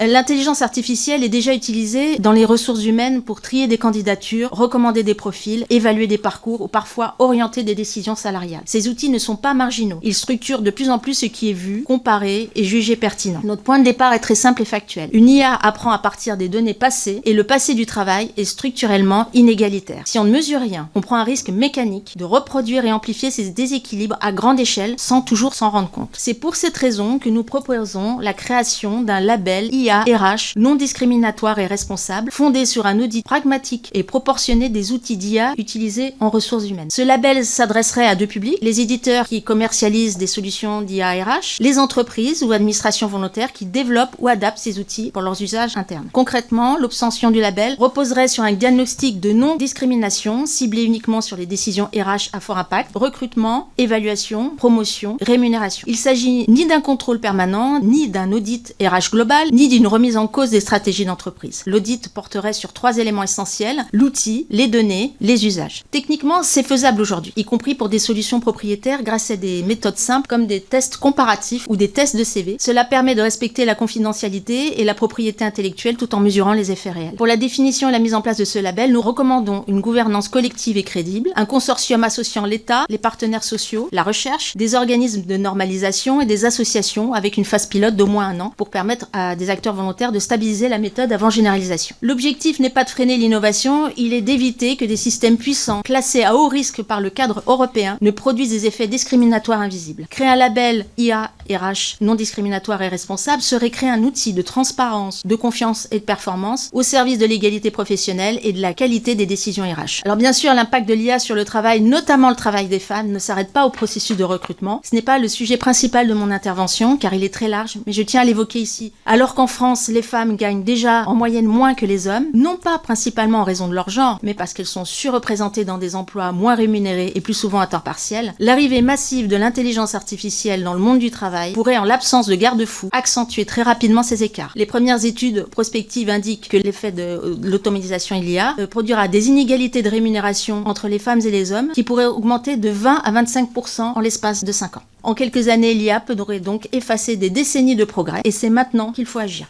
L'intelligence artificielle est déjà utilisée dans les ressources humaines pour trier des candidatures, recommander des profils, évaluer des parcours ou parfois orienter des décisions salariales. Ces outils ne sont pas marginaux. Ils structurent de plus en plus ce qui est vu, comparé et jugé pertinent. Notre point de départ est très simple et factuel. Une IA apprend à partir des données passées et le passé du travail est structurellement inégalitaire. Si on ne mesure rien, on prend un risque mécanique de reproduire et amplifier ces déséquilibres à grande échelle sans toujours s'en rendre compte. C'est pour cette raison que nous proposons la création d'un label IA RH non discriminatoire et responsable, fondé sur un audit pragmatique et proportionné des outils d'IA utilisés en ressources humaines. Ce label s'adresserait à deux publics, les éditeurs qui commercialisent des solutions d'IA RH, les entreprises ou administrations volontaires qui développent ou adaptent ces outils pour leurs usages internes. Concrètement, l'obtention du label reposerait sur un diagnostic de non-discrimination ciblé uniquement sur les décisions RH à fort impact, recrutement, évaluation, promotion, rémunération. Il s'agit ni d'un contrôle permanent, ni d'un audit RH global, ni d'une remise en cause des stratégies d'entreprise. L'audit porterait sur 3 éléments essentiels: l'outil, les données, les usages. Techniquement, c'est faisable aujourd'hui, y compris pour des solutions propriétaires grâce à des méthodes simples comme des tests comparatifs ou des tests de CV. Cela permet de respecter la confidentialité et la propriété intellectuelle tout en mesurant les effets réels. Pour la définition et la mise en place de ce label, nous recommandons une gouvernance collective et crédible, un consortium associant l'État, les partenaires sociaux, la recherche, des organismes de normalisation et des associations avec une phase pilote d'au moins 1 an pour permettre à des acteurs volontaires de stabiliser la méthode avant généralisation. L'objectif n'est pas de freiner l'innovation, il est d'éviter que des systèmes puissants, classés à haut risque par le cadre européen, ne produisent des effets discriminatoires invisibles. Créer un label IA RH non discriminatoire et responsable serait créer un outil de transparence, de confiance et de performance au service de l'égalité professionnelle et de la qualité des décisions RH. Alors bien sûr, l'impact de l'IA sur le travail, notamment le travail des femmes, ne s'arrête pas au processus de recrutement. Ce n'est pas le sujet principal de mon intervention, car il est très large, mais je tiens à l'évoquer ici. Alors qu'en France, les femmes gagnent déjà en moyenne moins que les hommes, non pas principalement en raison de leur genre, mais parce qu'elles sont surreprésentées dans des emplois moins rémunérés et plus souvent à temps partiel, l'arrivée massive de l'intelligence artificielle dans le monde du travail pourrait, en l'absence de garde-fous, accentuer très rapidement ces écarts. Les premières études prospectives indiquent que l'effet de l'automatisation et l'IA produira des inégalités de rémunération entre les femmes et les hommes qui pourraient augmenter de 20 à 25% en l'espace de 5 ans. En quelques années, l'IA pourrait donc effacer des décennies de progrès et c'est maintenant qu'il faut agir.